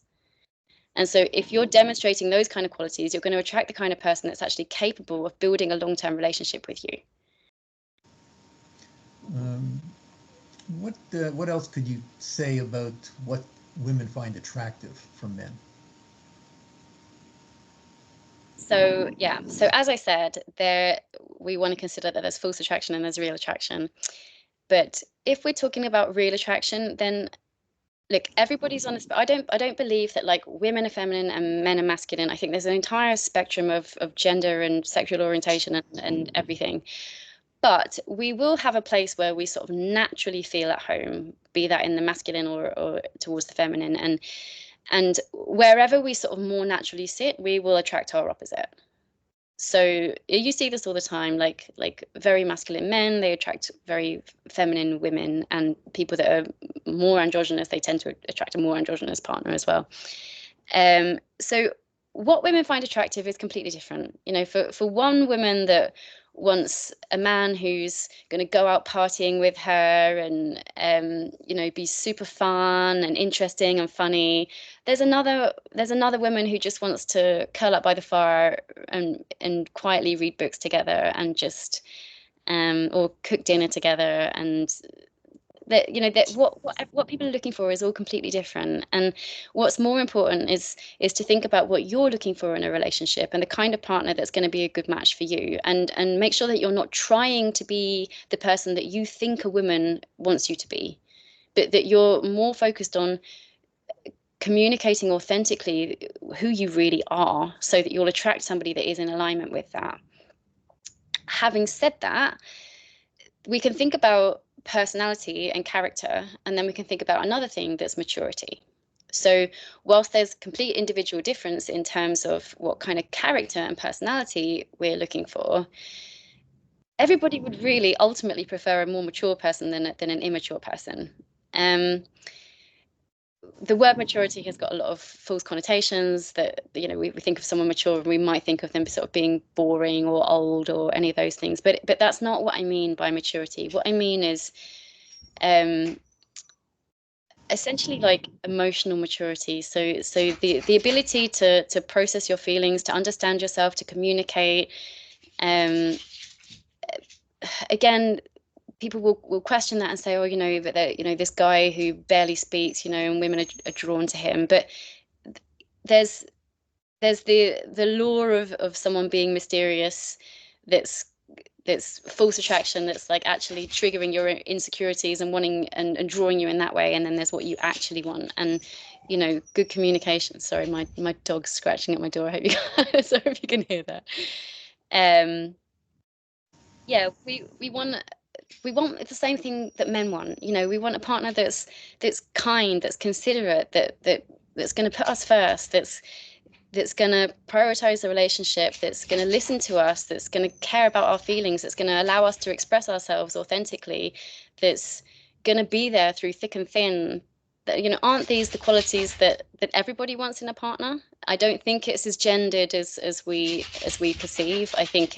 S2: And so if you're demonstrating those kind of qualities, you're going to attract the kind of person that's actually capable of building a long-term relationship with you.
S1: What else could you say about what women find attractive from men?
S2: So yeah, so as I said, we want to consider that there's false attraction and there's real attraction. But if we're talking about real attraction, then look, everybody's on I don't believe that like women are feminine and men are masculine. I think there's an entire spectrum of gender and sexual orientation and everything. But we will have a place where we sort of naturally feel at home, be that in the masculine or towards the feminine. And wherever we sort of more naturally sit, we will attract our opposite. So you see this all the time, like very masculine men, they attract very feminine women, and people that are more androgynous, they tend to attract a more androgynous partner as well. So what women find attractive is completely different. You know, for one woman that wants a man who's going to go out partying with her and you know, be super fun and interesting and funny. There's another woman who just wants to curl up by the fire and quietly read books together and just or cook dinner together. And that, you know, that what people are looking for is all completely different. And what's more important is to think about what you're looking for in a relationship and the kind of partner that's going to be a good match for you, and make sure that you're not trying to be the person that you think a woman wants you to be, but that you're more focused on communicating authentically who you really are, so that you'll attract somebody that is in alignment with that. Having said that, we can think about personality and character, and then we can think about another thing, that's maturity. So whilst there's complete individual difference in terms of what kind of character and personality we're looking for, everybody would really ultimately prefer a more mature person than an immature person. The word maturity has got a lot of false connotations, that, you know, we think of someone mature and we might think of them sort of being boring or old or any of those things, but that's not what I mean by maturity. What I mean is essentially like emotional maturity. So the ability to process your feelings, to understand yourself, to communicate. Again, people will question that and say, oh, you know, that, you know, this guy who barely speaks, you know, and women are drawn to him. But there's the lure of someone being mysterious, that's false attraction, that's like actually triggering your insecurities and wanting and drawing you in that way. And then there's what you actually want. And, you know, good communication. Sorry, my dog's scratching at my door. I hope you guys, I hope you can hear that. Yeah, we want the same thing that men want. You know, we want a partner that's kind, that's considerate, that's going to put us first, that's going to prioritize the relationship, that's going to listen to us, that's going to care about our feelings, that's going to allow us to express ourselves authentically, that's going to be there through thick and thin. That, you know, aren't these the qualities that everybody wants in a partner? I don't think it's as gendered as we perceive. I think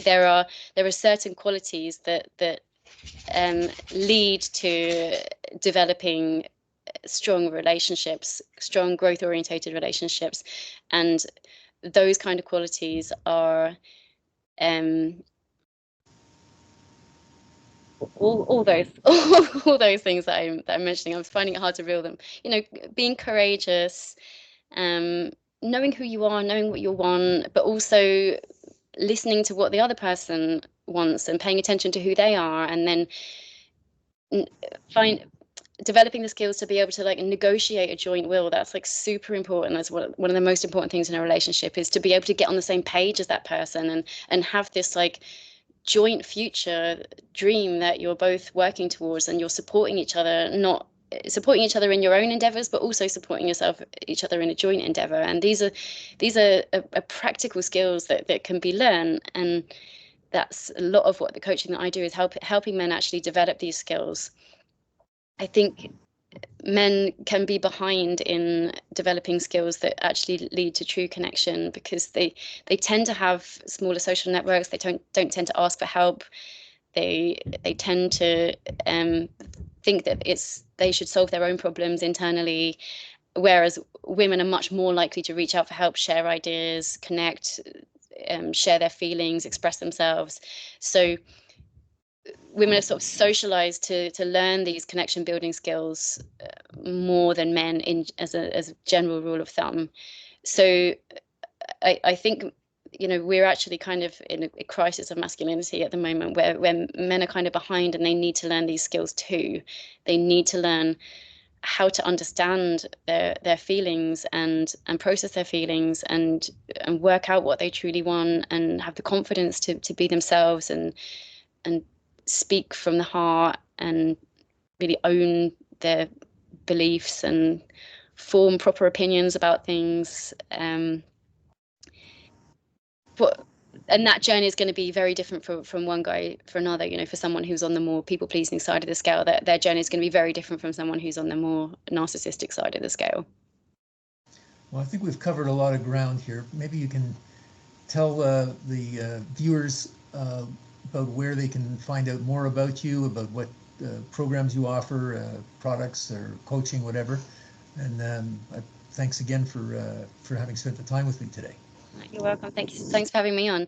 S2: there are certain qualities that lead to developing strong relationships, strong growth orientated relationships, and those kind of qualities are all those all those things that I'm mentioning. I was finding it hard to reel them. You know, being courageous, knowing who you are, knowing what you want, but also listening to what the other person wants and paying attention to who they are, and then developing the skills to be able to like negotiate a joint will. That's like super important. That's one of the most important things in a relationship, is to be able to get on the same page as that person and have this like joint future dream that you're both working towards, and you're supporting each other, not supporting each other in your own endeavors, but also supporting each other in a joint endeavor. And these are practical skills that can be learned, and that's a lot of what the coaching that I do is helping men actually develop these skills. I think men can be behind in developing skills that actually lead to true connection, because they tend to have smaller social networks. They don't tend to ask for help. They tend to think that they should solve their own problems internally, whereas women are much more likely to reach out for help, share ideas, connect, share their feelings, express themselves. So women are sort of socialized to learn these connection building skills more than men, as a general rule of thumb. So I think, you know, we're actually kind of in a crisis of masculinity at the moment, where men are kind of behind, and they need to learn these skills too. They need to learn how to understand their feelings and process their feelings and work out what they truly want and have the confidence to be themselves and speak from the heart and really own their beliefs and form proper opinions about things. And that journey is going to be very different from one guy for another. You know, for someone who's on the more people-pleasing side of the scale, their journey is going to be very different from someone who's on the more narcissistic side of the scale.
S1: Well, I think we've covered a lot of ground here. Maybe you can tell the viewers about where they can find out more about you, about what programs you offer, products or coaching, whatever. And thanks again for having spent the time with me today.
S2: You're welcome. Thanks for having me on.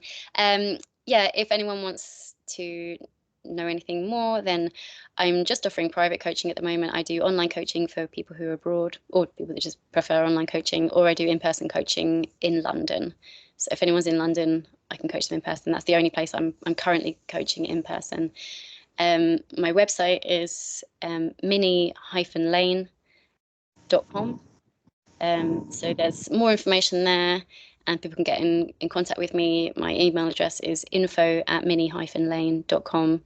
S2: Yeah, if anyone wants to know anything more, then I'm just offering private coaching at the moment. I do online coaching for people who are abroad or people that just prefer online coaching, or I do in-person coaching in London. So if anyone's in London, I can coach them in person. That's the only place I'm currently coaching in person. My website is minnie-lane.com. So there's more information there, and people can get in contact with me. My email address is info@minnie-lane.com.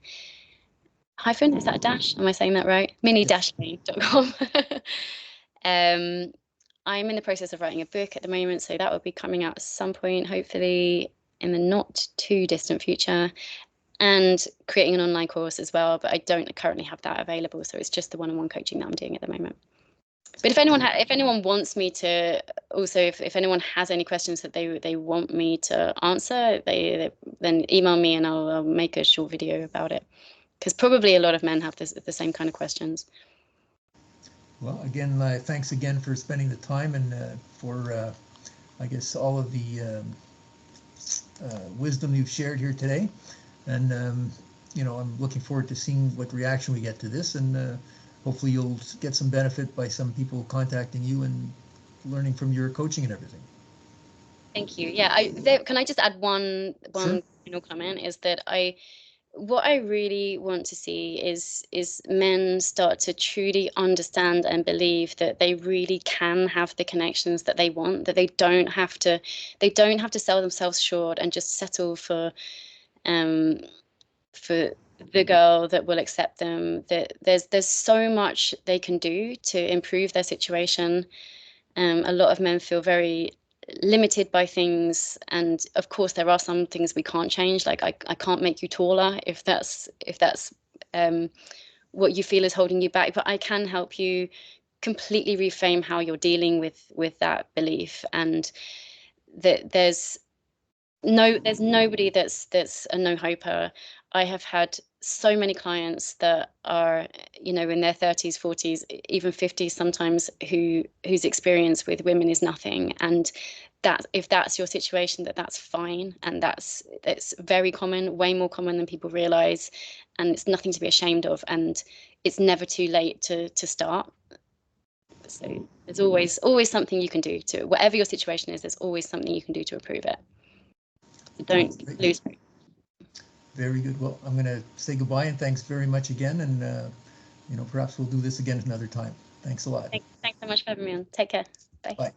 S2: Hyphen, is that a dash? Am I saying that right? minnie-lane.com. I'm in the process of writing a book at the moment, so that will be coming out at some point, hopefully in the not too distant future, and creating an online course as well, but I don't currently have that available, so it's just the one-on-one coaching that I'm doing at the moment. But if anyone wants me to, also if anyone has any questions that they want me to answer, they then email me and I'll make a short video about it, because probably a lot of men have the same kind of questions.
S1: Well, again, thanks again for spending the time and for I guess all of the wisdom you've shared here today. And you know, I'm looking forward to seeing what reaction we get to this, and hopefully you'll get some benefit by some people contacting you and learning from your coaching and everything.
S2: Thank you. Yeah, can I just add one
S1: Sure.
S2: final comment, is that what I really want to see is men start to truly understand and believe that they really can have the connections that they want, that they don't have to sell themselves short and just settle for the girl that will accept them. That there's so much they can do to improve their situation. A lot of men feel very limited by things, and of course there are some things we can't change, like I can't make you taller if that's what you feel is holding you back, but I can help you completely reframe how you're dealing with that belief, and that there's nobody that's a no-hoper. I have had so many clients that are, you know, in their 30s, 40s, even 50s sometimes, whose experience with women is nothing. And that, if that's your situation, that's fine, and it's very common, way more common than people realize, and it's nothing to be ashamed of, and it's never too late to start. So there's always something you can do to, whatever your situation is, there's always something you can do to improve it. Don't lose hope.
S1: Very good. Well, I'm going to say goodbye and thanks very much again. And, you know, perhaps we'll do this again another time. Thanks a lot.
S2: Thanks so much for having me on. Take care. Bye.
S1: Bye.